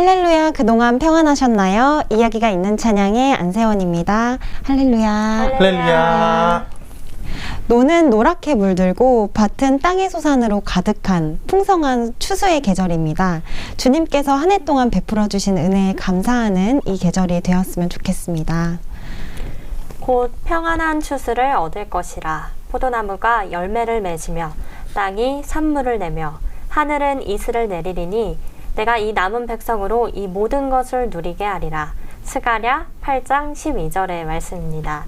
할렐루야, 그동안 평안하셨나요? 이야기가 있는 찬양의 안세원입니다. 할렐루야. 할렐루야. 노는 노랗게 물들고 밭은 땅의 소산으로 가득한 풍성한 추수의 계절입니다. 주님께서 한 해 동안 베풀어 주신 은혜에 감사하는 이 계절이 되었으면 좋겠습니다. 곧 평안한 추수를 얻을 것이라. 포도나무가 열매를 맺으며 땅이 산물을 내며 하늘은 이슬을 내리리니 내가 이 남은 백성으로 이 모든 것을 누리게 하리라. 스가랴 8장 12절의 말씀입니다.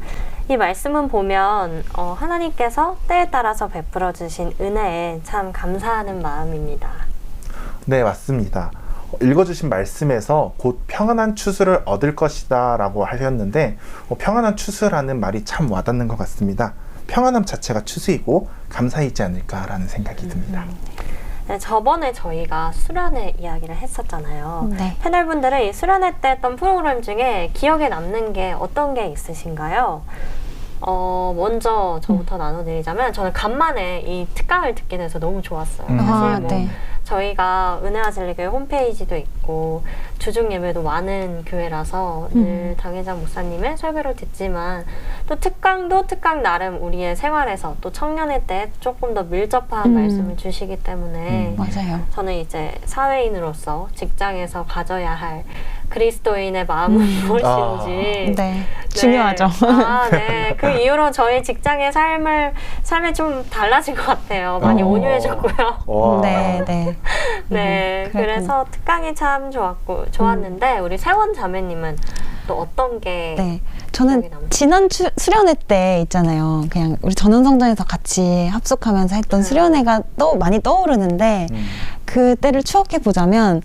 이 말씀은 보면 하나님께서 때에 따라서 베풀어 주신 은혜에 참 감사하는 마음입니다. 네, 맞습니다. 읽어주신 말씀에서 곧 평안한 추수를 얻을 것이다 라고 하셨는데 평안한 추수라는 말이 참 와닿는 것 같습니다. 평안함 자체가 추수이고 감사이지 않을까라는 생각이 듭니다. 네, 저번에 저희가 수련회 이야기를 했었잖아요. 네. 패널분들은 이 수련회 때 했던 프로그램 중에 기억에 남는 게 어떤 게 있으신가요? 먼저 저부터 나눠드리자면 저는 간만에 이 특강을 듣게 돼서 너무 좋았어요. 사실 뭐 네. 저희가 은혜와 진리교회 홈페이지도 있고 주중 예배도 많은 교회라서 늘 당회장 목사님의 설교를 듣지만 또 특강도 특강 나름 우리의 생활에서 또 청년회 때 조금 더 밀접한 말씀을 주시기 때문에 맞아요. 저는 이제 사회인으로서 직장에서 가져야 할 그리스도인의 마음은 무엇인지 네. 중요하죠. 네. 그 이후로 저희 직장의 삶이 좀 달라진 것 같아요. 많이 온유해졌고요. 네, 네. 네. 그래서 특강이 참 좋았는데 우리 세원 자매님은 또 어떤 게 네. 저는 기억에 남으세요? 지난 수련회 때 있잖아요. 그냥 우리 전원성전에서 같이 합숙하면서 했던 수련회가 많이 떠오르는데 그때를 추억해 보자면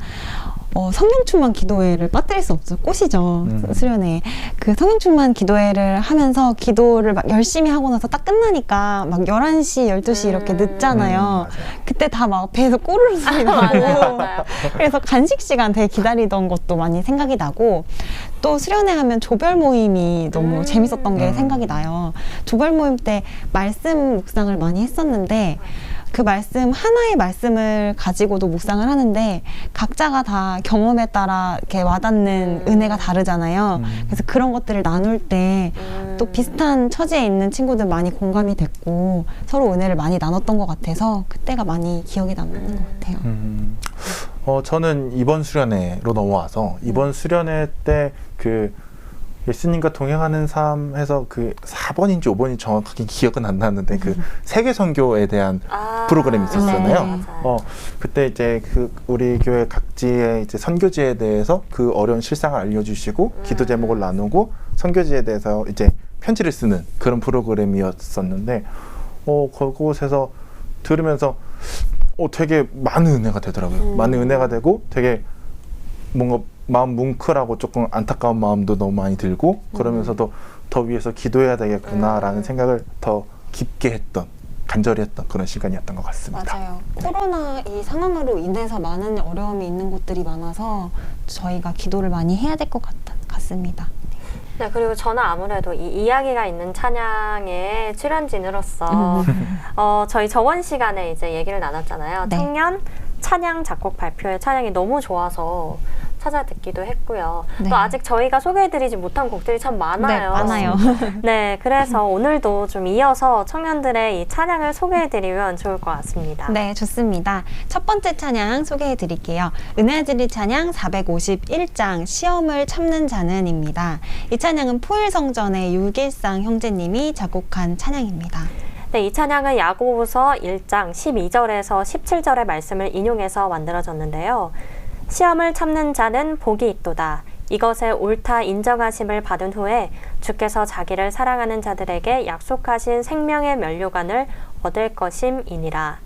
성령충만 기도회를 빠뜨릴 수 없죠. 꽃이죠. 수련회. 그 성령충만 기도회를 하면서 기도를 막 열심히 하고 나서 딱 끝나니까 막 11시, 12시 이렇게 늦잖아요. 그때 다 막 배에서 꼬르륵 소리 나고. 맞아요. 그래서 간식 시간 되게 기다리던 것도 많이 생각이 나고 또 수련회 하면 조별 모임이 너무 재밌었던 게 생각이 나요. 조별 모임 때 말씀 묵상을 많이 했었는데 그 말씀 하나의 말씀을 가지고도 묵상을 하는데 각자가 다 경험에 따라 이렇게 와닿는 은혜가 다르잖아요. 그래서 그런 것들을 나눌 때 또 비슷한 처지에 있는 친구들 많이 공감이 됐고 서로 은혜를 많이 나눴던 것 같아서 그때가 많이 기억에 남는 것 같아요. 저는 이번 수련회로 넘어와서 이번 수련회 때 그 예수님과 동행하는 삶 해서 그 4번인지 5번인지 정확하게 기억은 안 나는데 그 세계 선교에 대한 프로그램이 있었잖아요. 네. 그때 이제 그 우리 교회 각지의 이제 선교지에 대해서 그 어려운 실상을 알려주시고 기도 제목을 나누고 선교지에 대해서 이제 편지를 쓰는 그런 프로그램이었었는데 그곳에서 들으면서 되게 많은 은혜가 되더라고요. 많은 은혜가 되고 되게 뭔가 마음 뭉클하고 조금 안타까운 마음도 너무 많이 들고 그러면서도 더 위해서 기도해야 되겠구나라는 생각을 더 깊게 했던 간절히 했던 그런 시간이었던 것 같습니다. 맞아요. 코로나 이 상황으로 인해서 많은 어려움이 있는 곳들이 많아서 저희가 기도를 많이 해야 될 것 같습니다. 네, 그리고 저는 아무래도 이 이야기가 있는 찬양의 출연진으로서 저희 저번 시간에 이제 얘기를 나눴잖아요. 네. 청년 찬양 작곡 발표회 찬양이 너무 좋아서 찾아 듣기도 했고요. 네. 또 아직 저희가 소개해드리지 못한 곡들이 참 많아요. 네, 많아요. 네, 그래서 오늘도 좀 이어서 청년들의 이 찬양을 소개해드리면 좋을 것 같습니다. 네, 좋습니다. 첫 번째 찬양 소개해 드릴게요. 은혜드릴 찬양 451장 시험을 참는 자는입니다. 이 찬양은 포일성전의 유길상 형제님이 작곡한 찬양입니다. 네, 이 찬양은 야고보서 1장 12절에서 17절의 말씀을 인용해서 만들어졌는데요. 시험을 참는 자는 복이 있도다. 이것에 옳다 인정하심을 받은 후에 주께서 자기를 사랑하는 자들에게 약속하신 생명의 면류관을 얻을 것임이니라.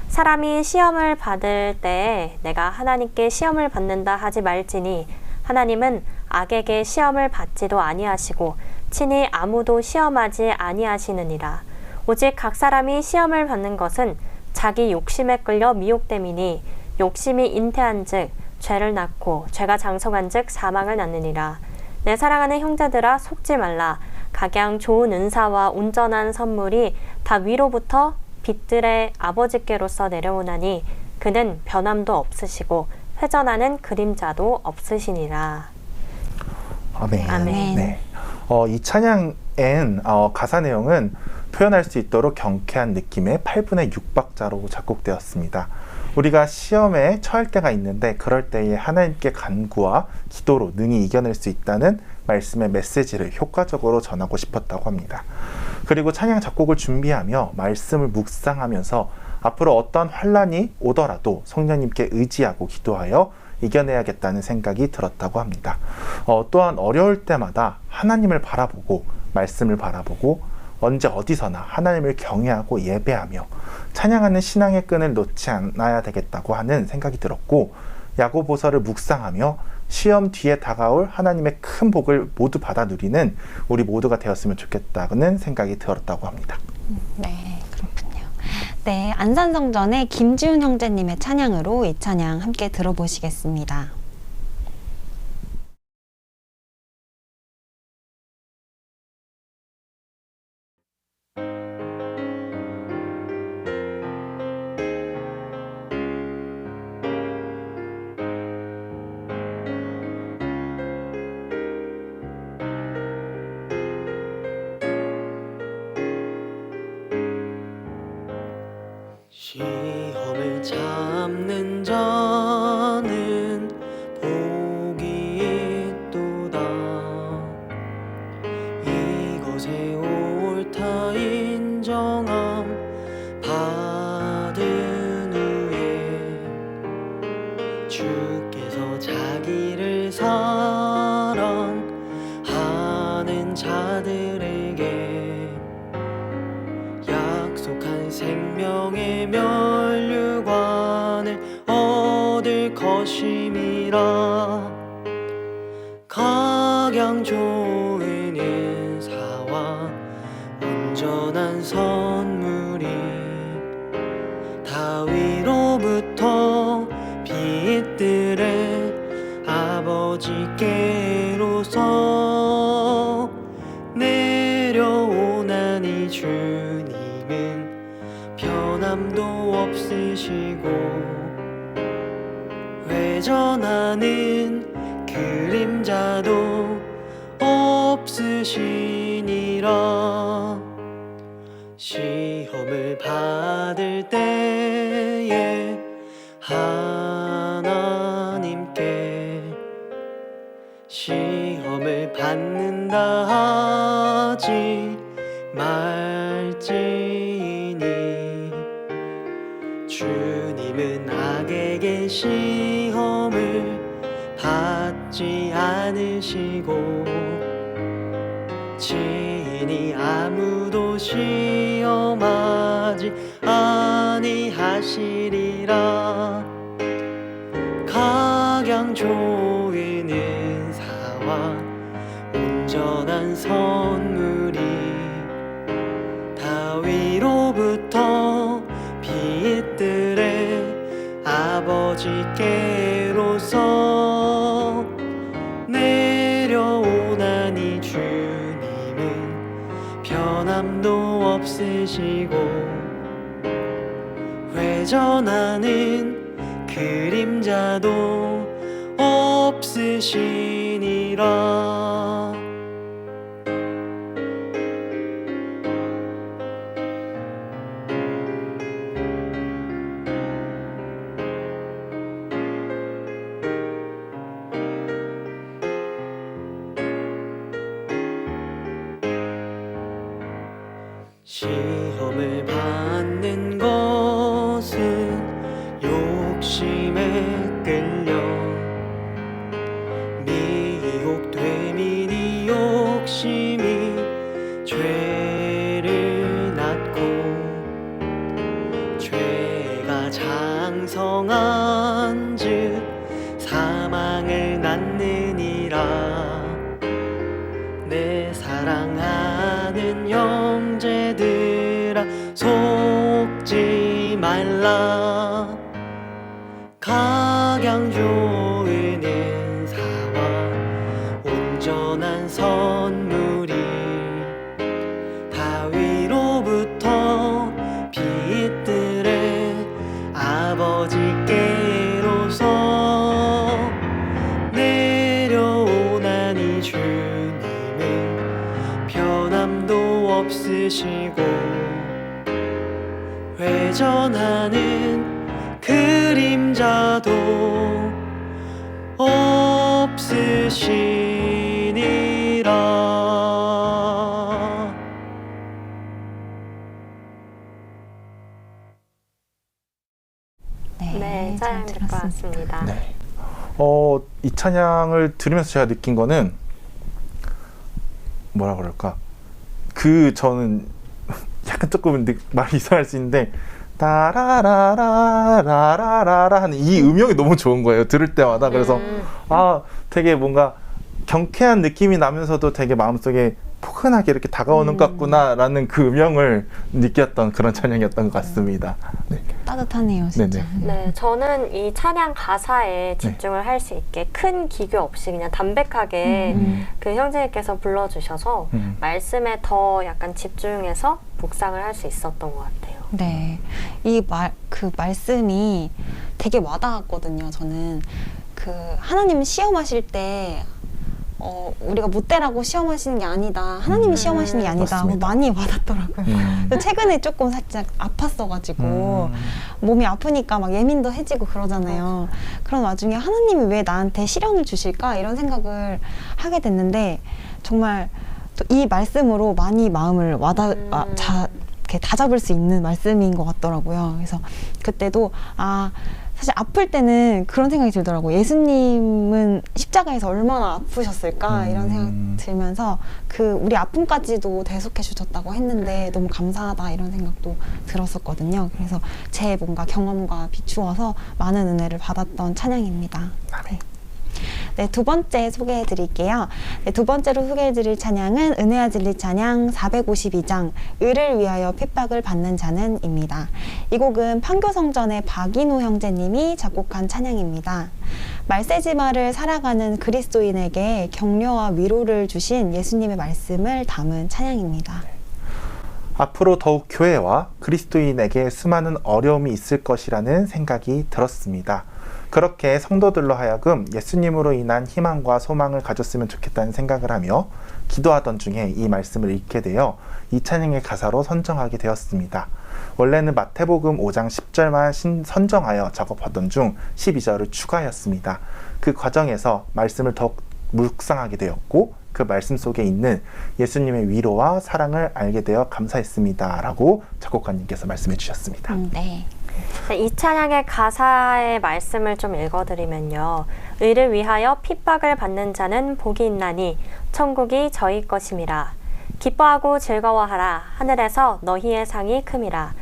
사람이 시험을 받을 때에 내가 하나님께 시험을 받는다 하지 말지니 하나님은 악에게 시험을 받지도 아니하시고 친히 아무도 시험하지 아니하시느니라. 오직 각 사람이 시험을 받는 것은 자기 욕심에 끌려 미혹됨이니 욕심이 잉태한즉 죄를 낳고 죄가 장성한즉 사망을 낳느니라. 내 사랑하는 형제들아 속지 말라. 각양 좋은 은사와 온전한 선물이 다 위로부터 빛들의 아버지께로서 내려오나니 그는 변함도 없으시고 회전하는 그림자도 없으시니라. 아멘. 아멘. 네. 이 찬양엔 가사 내용은 표현할 수 있도록 경쾌한 느낌의 8분의 6박자로 작곡되었습니다. 우리가 시험에 처할 때가 있는데 그럴 때에 하나님께 간구와 기도로 능히 이겨낼 수 있다는 말씀의 메시지를 효과적으로 전하고 싶었다고 합니다. 그리고 찬양 작곡을 준비하며 말씀을 묵상하면서 앞으로 어떤 환란이 오더라도 성령님께 의지하고 기도하여 이겨내야겠다는 생각이 들었다고 합니다. 또한 어려울 때마다 하나님을 바라보고 말씀을 바라보고 언제 어디서나 하나님을 경외하고 예배하며 찬양하는 신앙의 끈을 놓지 않아야 되겠다고 하는 생각이 들었고, 야고보서를 묵상하며 시험 뒤에 다가올 하나님의 큰 복을 모두 받아 누리는 우리 모두가 되었으면 좋겠다는 생각이 들었다고 합니다. 네, 그렇군요. 네, 안산성전의 김지훈 형제님의 찬양으로 이 찬양 함께 들어보시겠습니다. 시험을 참는 자는 복이 있도다. 이것에 옳다 인정함 받은 후에 주께서 자기를 사랑하는 자들에게 약속한 생명의 면류관을 얻을 것임이라. 각양 좋은 은사와 온전한 선물이 다 위로부터 빛들의 아버지께로서 내려오나니 주님은 변함도 없으시고 회전하는 그림자도 없으시니라. 시험을 받을 때에 하나님께 시험을 받는다 하지 말지니 주님은 악에게 시험을 받지 않으시고 친히 아무도 시험하지 아니하시리라. 각양 좋은 은사와 온전한 선물이 다 위로부터 빛들의 아버지께로서 내려오나니 주님은 변함도 없으시고 회전하는 그림자도 없으시니라. 시험을 받는 것은 욕심에 끌려 미혹됨이니 욕심이 죄를 낳고 죄가 장성한 즉 사망을 낳느니라. 내 사랑하는 형제들아 속지 말라. 각양 좋은 은사와 온전한 선물이 다 위로부터 빛들의 아버지께로서 전하는 그림자도 없으시니라. 네, 찬양 듣고 왔습니다. 네. 이 찬양을 들으면서 제가 느낀 거는 뭐라 그럴까? 저는 약간 조금 말이 이상할 수 있는데 따라라라라라라 하는 이 음역이 너무 좋은 거예요. 들을 때마다. 그래서 되게 뭔가 경쾌한 느낌이 나면서도 되게 마음속에 포근하게 이렇게 다가오는 것 같구나라는 그 음영을 느꼈던 그런 찬양이었던 것 같습니다. 네. 따뜻하네요, 진짜. 네, 저는 이 찬양 가사에 집중을 할 수 있게 큰 기교 없이 그냥 담백하게 그 형제님께서 불러주셔서 말씀에 더 약간 집중해서 묵상을 할 수 있었던 것 같아요. 네, 그 말씀이 되게 와닿았거든요. 저는 하나님 시험하실 때 우리가 못되라고 시험하시는 게 아니다. 하나님이 시험하시는 게 아니다. 하고 많이 와닿더라고요. 최근에 조금 살짝 아팠어가지고 몸이 아프니까 막 예민도 해지고 그러잖아요. 그런 와중에 하나님이 왜 나한테 시련을 주실까? 이런 생각을 하게 됐는데 정말 이 말씀으로 많이 마음을 이렇게 다잡을 수 있는 말씀인 것 같더라고요. 그래서 그때도 사실 아플 때는 그런 생각이 들더라고요. 예수님은 십자가에서 얼마나 아프셨을까 이런 생각 들면서 우리 아픔까지도 대속해 주셨다고 했는데 너무 감사하다 이런 생각도 들었었거든요. 그래서 제 뭔가 경험과 비추어서 많은 은혜를 받았던 찬양입니다. 네. 네, 두 번째 소개해 드릴게요. 네, 두 번째로 소개해 드릴 찬양은 은혜와 진리 찬양 452장 의를 위하여 핍박을 받는 자는 입니다. 이 곡은 판교성전의 박인호 형제님이 작곡한 찬양입니다. 말세지마를 살아가는 그리스도인에게 격려와 위로를 주신 예수님의 말씀을 담은 찬양입니다. 앞으로 더욱 교회와 그리스도인에게 수많은 어려움이 있을 것이라는 생각이 들었습니다. 그렇게 성도들로 하여금 예수님으로 인한 희망과 소망을 가졌으면 좋겠다는 생각을 하며 기도하던 중에 이 말씀을 읽게 되어 이 찬양의 가사로 선정하게 되었습니다. 원래는 마태복음 5장 10절만 선정하여 작업하던 중 12절을 추가하였습니다. 그 과정에서 말씀을 더욱 묵상하게 되었고 그 말씀 속에 있는 예수님의 위로와 사랑을 알게 되어 감사했습니다. 라고 작곡가님께서 말씀해 주셨습니다. 네. 이 찬양의 가사의 말씀을 좀 읽어드리면요. 의를 위하여 핍박을 받는 자는 복이 있나니 천국이 저희 것임이라. 기뻐하고 즐거워하라. 하늘에서 너희의 상이 큼이라.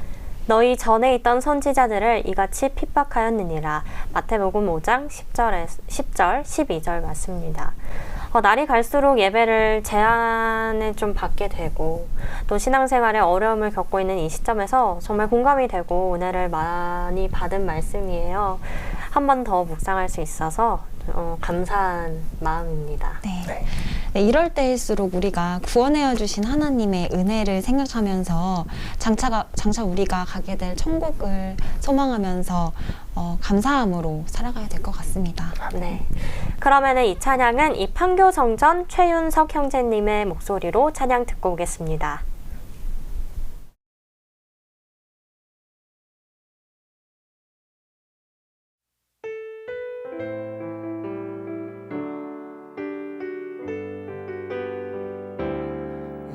너희 전에 있던 선지자들을 이같이 핍박하였느니라. 마태복음 5장 10절, 12절 맞습니다. 날이 갈수록 예배를 제한을 좀 받게 되고 또 신앙생활에 어려움을 겪고 있는 이 시점에서 정말 공감이 되고 은혜를 많이 받은 말씀이에요. 한 번 더 묵상할 수 있어서 감사한 마음입니다. 네. 네, 이럴 때일수록 우리가 구원하여 주신 하나님의 은혜를 생각하면서 장차 우리가 가게 될 천국을 소망하면서 감사함으로 살아가야 될 것 같습니다. 네. 그러면은 이 찬양은 이 판교성전 최윤석 형제님의 목소리로 찬양 듣고 오겠습니다.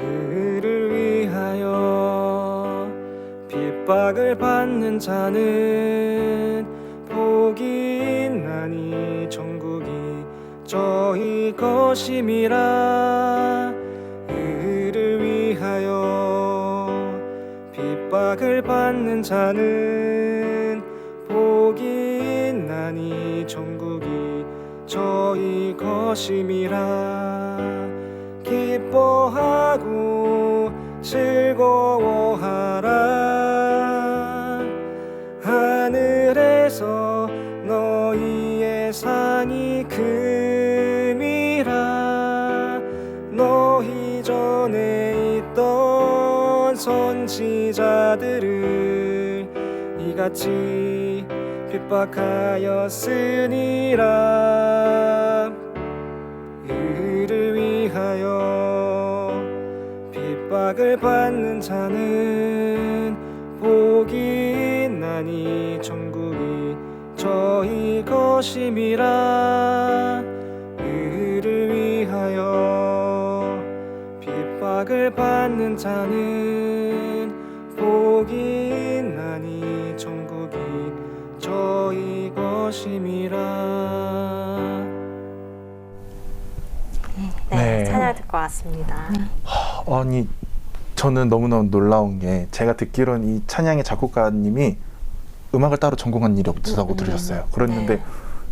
의를 위하여 핍박을 받는 자는 복이 있나니 천국이 저희 것임이라. 의를 위하여 핍박을 받는 자는 복이 있나니 천국이 저희 것임이라. 기뻐하고 즐거워하라. 하늘에서 너희의 상이 큼이라. 너희 전에 있던 선지자들을 이같이 핍박하였으니라. 의를 위하여 핍박을 받는 자는 복이 나니 천국이 저희 것임이라. 그를 위하여 핍박을 받는 자는 복이 있나니 천국이 저희 것임이라. 네, 네. 찬양 듣고 왔습니다. 아니 저는 너무너무 놀라운 게 제가 듣기로는 이 찬양의 작곡가님이 음악을 따로 전공한 일이 없다고 들으셨어요. 그랬는데 네.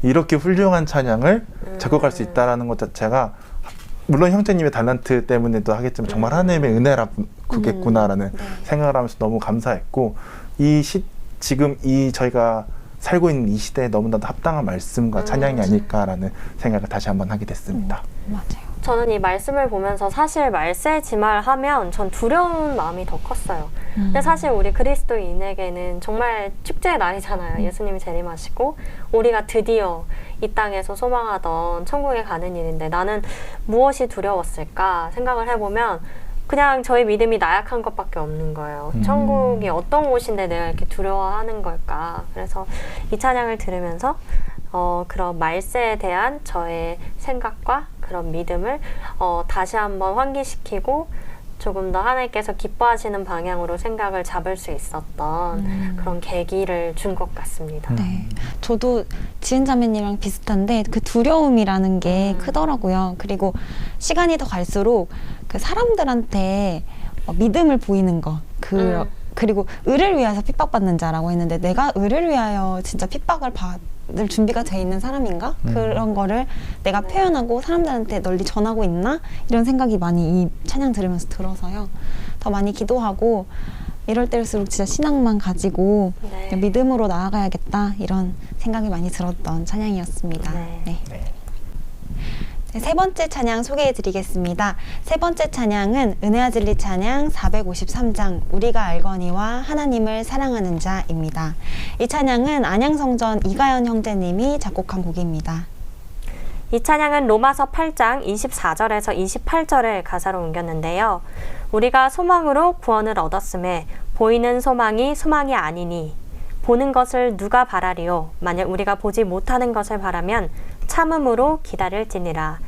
이렇게 훌륭한 찬양을 작곡할 수 있다라는 것 자체가 물론 형제님의 달란트 때문에도 하겠지만 정말 하나님의 은혜라겠구나라는 생각을 하면서 너무 감사했고 지금 저희가 살고 있는 이 시대에 너무나도 합당한 말씀과 찬양이 아닐까라는 생각을 다시 한번 하게 됐습니다. 맞아요. 저는 이 말씀을 보면서 사실 말세지말 하면 전 두려운 마음이 더 컸어요. 근데 사실 우리 그리스도인에게는 정말 축제의 날이잖아요. 예수님이 재림하시고 우리가 드디어 이 땅에서 소망하던 천국에 가는 일인데 나는 무엇이 두려웠을까 생각을 해보면 그냥 저희 믿음이 나약한 것밖에 없는 거예요. 천국이 어떤 곳인데 내가 이렇게 두려워하는 걸까. 그래서 이 찬양을 들으면서 그런 말세에 대한 저의 생각과 그런 믿음을 다시 한번 환기시키고 조금 더 하나님께서 기뻐하시는 방향으로 생각을 잡을 수 있었던 그런 계기를 준 것 같습니다. 네, 저도 지은 자매님이랑 비슷한데 그 두려움이라는 게 크더라고요. 그리고 시간이 더 갈수록 그 사람들한테 믿음을 보이는 거, 그리고 의를 위하여 핍박받는 자라고 했는데 내가 의를 위하여 진짜 핍박을 받을 준비가 돼 있는 사람인가? 그런 거를 내가 표현하고 사람들한테 널리 전하고 있나? 이런 생각이 많이 이 찬양 들으면서 들어서요. 더 많이 기도하고 이럴 때일수록 진짜 신앙만 가지고 네. 그냥 믿음으로 나아가야겠다 이런 생각이 많이 들었던 찬양이었습니다. 네. 네. 네, 세 번째 찬양 소개해 드리겠습니다. 세 번째 찬양은 은혜와 진리 찬양 453장 우리가 알거니와 하나님을 사랑하는 자입니다. 이 찬양은 안양성전 이가연 형제님이 작곡한 곡입니다. 이 찬양은 로마서 8장 24절에서 28절을 가사로 옮겼는데요. 우리가 소망으로 구원을 얻었음에 보이는 소망이 소망이 아니니 보는 것을 누가 바라리요? 만약 우리가 보지 못하는 것을 바라면 참음으로 기다릴지니라.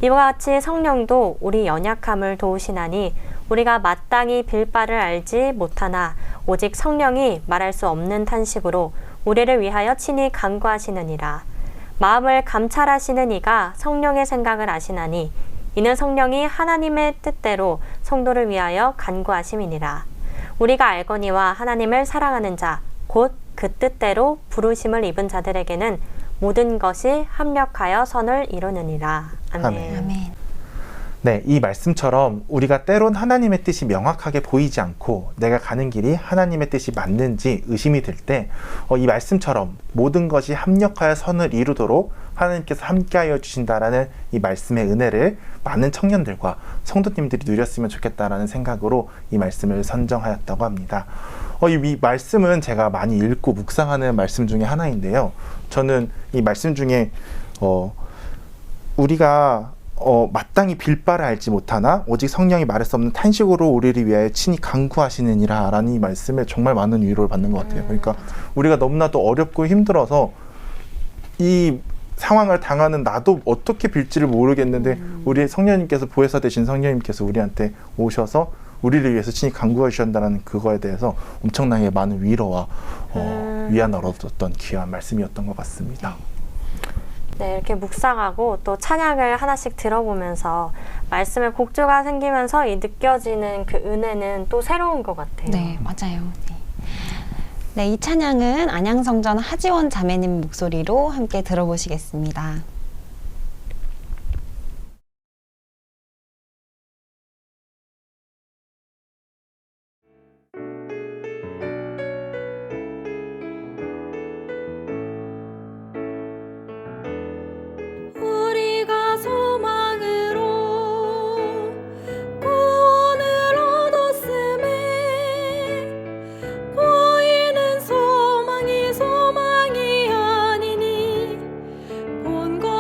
이와 같이 성령도 우리 연약함을 도우시나니 우리가 마땅히 빌 바를 알지 못하나 오직 성령이 말할 수 없는 탄식으로 우리를 위하여 친히 간구하시느니라. 마음을 감찰하시는 이가 성령의 생각을 아시나니 이는 성령이 하나님의 뜻대로 성도를 위하여 간구하심이니라. 우리가 알거니와 하나님을 사랑하는 자 곧 그 뜻대로 부르심을 입은 자들에게는 모든 것이 합력하여 선을 이루느니라. 아멘. 아멘. 네, 이 말씀처럼 우리가 때론 하나님의 뜻이 명확하게 보이지 않고 내가 가는 길이 하나님의 뜻이 맞는지 의심이 들 때 이 말씀처럼 모든 것이 합력하여 선을 이루도록 하나님께서 함께하여 주신다라는 이 말씀의 은혜를 많은 청년들과 성도님들이 누렸으면 좋겠다라는 생각으로 이 말씀을 선정하였다고 합니다. 이 말씀은 제가 많이 읽고 묵상하는 말씀 중에 하나인데요. 저는 이 말씀 중에 우리가 마땅히 빌 바를 알지 못하나 오직 성령이 말할 수 없는 탄식으로 우리를 위하여 친히 간구하시느니라 라는 이 말씀에 정말 많은 위로를 받는 것 같아요. 그러니까 우리가 너무나도 어렵고 힘들어서 이 상황을 당하는 나도 어떻게 빌지를 모르겠는데 우리 성령님께서 보혜사 되신 성령님께서 우리한테 오셔서 우리를 위해서 친히 간구해 주신다는 그거에 대해서 엄청나게 많은 위로와 위안을 얻었던 귀한 말씀이었던 것 같습니다. 네, 이렇게 묵상하고 또 찬양을 하나씩 들어보면서 말씀에 곡조가 생기면서 이 느껴지는 그 은혜는 또 새로운 것 같아요. 네, 맞아요. 네. 네, 이 찬양은 안양성전 하지원 자매님 목소리로 함께 들어보시겠습니다. 우리가 소망으로 구원을 얻었음에 보이는 소망이 소망이 아니니 본 것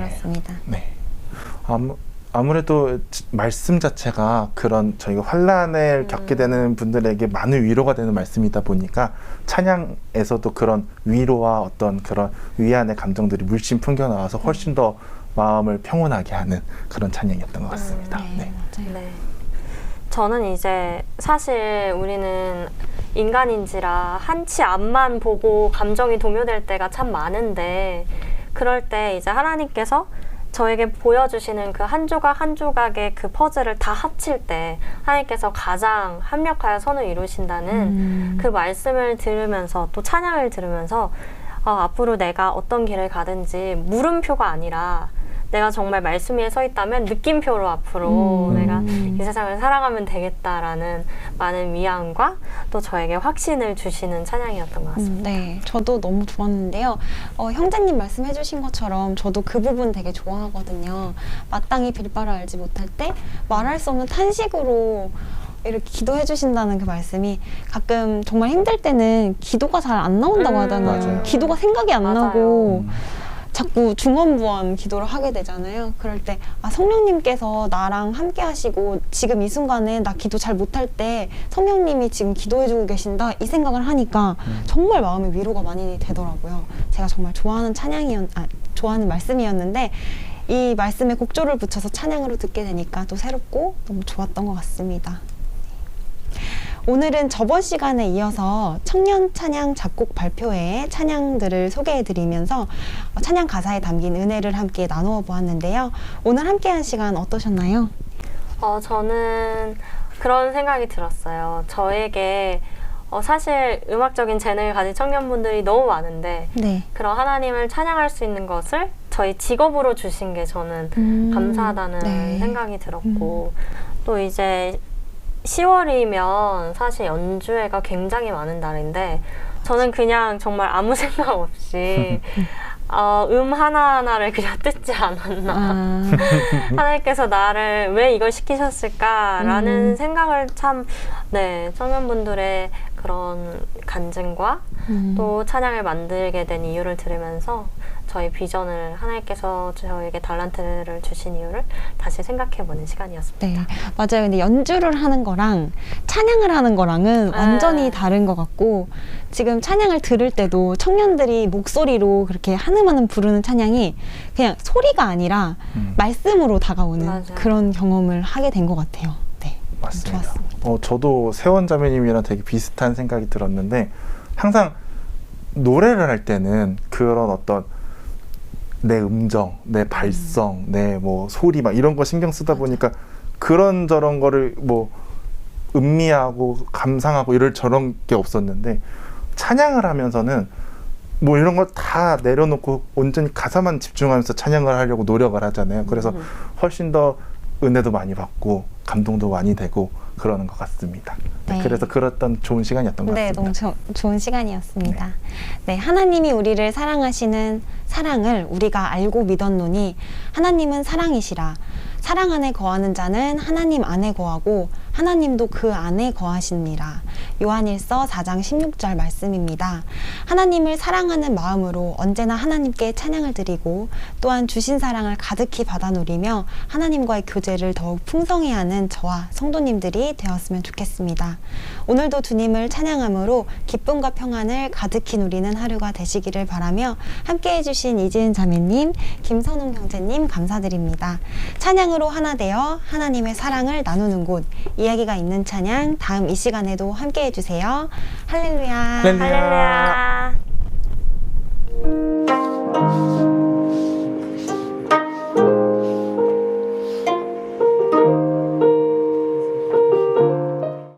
그렇습니다. 네. 아무래도 말씀 자체가 그런 저희가 환난을 겪게 되는 분들에게 많은 위로가 되는 말씀이다 보니까 찬양에서도 그런 위로와 어떤 그런 위안의 감정들이 물씬 풍겨 나와서 훨씬 더 마음을 평온하게 하는 그런 찬양이었던 것 같습니다. 네. 맞아요. 네. 저는 이제 사실 우리는 인간인지라 한치 앞만 보고 감정이 동요될 때가 참 많은데 그럴 때 이제 하나님께서 저에게 보여주시는 그 한 조각 한 조각의 그 퍼즐을 다 합칠 때 하나님께서 가장 합력하여 선을 이루신다는 그 말씀을 들으면서 또 찬양을 들으면서 앞으로 내가 어떤 길을 가든지 물음표가 아니라 내가 정말 말씀 위에 서 있다면 느낌표로 앞으로 내가 이 세상을 살아가면 되겠다라는 많은 위안과 또 저에게 확신을 주시는 찬양이었던 것 같습니다. 네, 저도 너무 좋았는데요. 형제님 말씀해 주신 것처럼 저도 그 부분 되게 좋아하거든요. 마땅히 빌바를 알지 못할 때 말할 수 없는 탄식으로 이렇게 기도해 주신다는 그 말씀이 가끔 정말 힘들 때는 기도가 잘 안 나온다고 하잖아요. 맞아요. 기도가 생각이 안 맞아요. 나고 자꾸 중언부언 기도를 하게 되잖아요. 그럴 때 성령님께서 나랑 함께 하시고 지금 이 순간에 나 기도 잘 못할 때 성령님이 지금 기도해주고 계신다 이 생각을 하니까 정말 마음의 위로가 많이 되더라고요. 제가 정말 좋아하는 좋아하는 말씀이었는데 이 말씀에 곡조를 붙여서 찬양으로 듣게 되니까 또 새롭고 너무 좋았던 것 같습니다. 오늘은 저번 시간에 이어서 청년 찬양 작곡 발표회의 찬양들을 소개해드리면서 찬양 가사에 담긴 은혜를 함께 나누어 보았는데요. 오늘 함께한 시간 어떠셨나요? 저는 그런 생각이 들었어요. 저에게 사실 음악적인 재능을 가진 청년분들이 너무 많은데 네. 그런 하나님을 찬양할 수 있는 것을 저희 직업으로 주신 게 저는 감사하다는 네. 생각이 들었고 또 이제 10월이면 사실 연주회가 굉장히 많은 달인데 저는 그냥 정말 아무 생각 없이 하나하나를 그냥 뜯지 않았나. 하나님께서 나를 왜 이걸 시키셨을까라는 생각을 참, 네, 청년분들의 그런 간증과 또 찬양을 만들게 된 이유를 들으면서 저희 비전을 하나님께서 저에게 달란트를 주신 이유를 다시 생각해보는 시간이었습니다. 네, 맞아요. 근데 연주를 하는 거랑 찬양을 하는 거랑은 완전히 다른 것 같고 지금 찬양을 들을 때도 청년들이 목소리로 그렇게 한음한음 부르는 찬양이 그냥 소리가 아니라 말씀으로 다가오는 맞아요. 그런 경험을 하게 된 것 같아요. 네, 맞습니다. 좋았습니다. 저도 세원 자매님이랑 되게 비슷한 생각이 들었는데 항상 노래를 할 때는 그런 어떤 내 음정, 내 발성, 내 뭐 소리 막 이런 거 신경 쓰다 보니까 그런 저런 거를 뭐 음미하고 감상하고 이럴 저런 게 없었는데 찬양을 하면서는 뭐 이런 걸 다 내려놓고 온전히 가사만 집중하면서 찬양을 하려고 노력을 하잖아요. 그래서 훨씬 더 은혜도 많이 받고 감동도 많이 되고 그러는 것 같습니다. 네. 그래서 그랬던 좋은 시간이었던 것 네, 같습니다. 너무 좋은 시간이었습니다. 네, 하나님이 우리를 사랑하시는 사랑을 우리가 알고 믿었노니 하나님은 사랑이시라. 사랑 안에 거하는 자는 하나님 안에 거하고 하나님도 그 안에 거하시니라. 요한일서 4장 16절 말씀입니다. 하나님을 사랑하는 마음으로 언제나 하나님께 찬양을 드리고 또한 주신 사랑을 가득히 받아 누리며 하나님과의 교제를 더욱 풍성히 하는 저와 성도님들이 되었으면 좋겠습니다. 오늘도 주님을 찬양함으로 기쁨과 평안을 가득히 누리는 하루가 되시기를 바라며 함께해 주신 이지은 자매님, 김선웅 형제님 감사드립니다. 찬양으로 하나 되어 하나님의 사랑을 나누는 곳, 이야기가 있는 찬양 다음 이 시간에도 함께해 주세요. 할렐루야. 할렐루야. 할렐루야.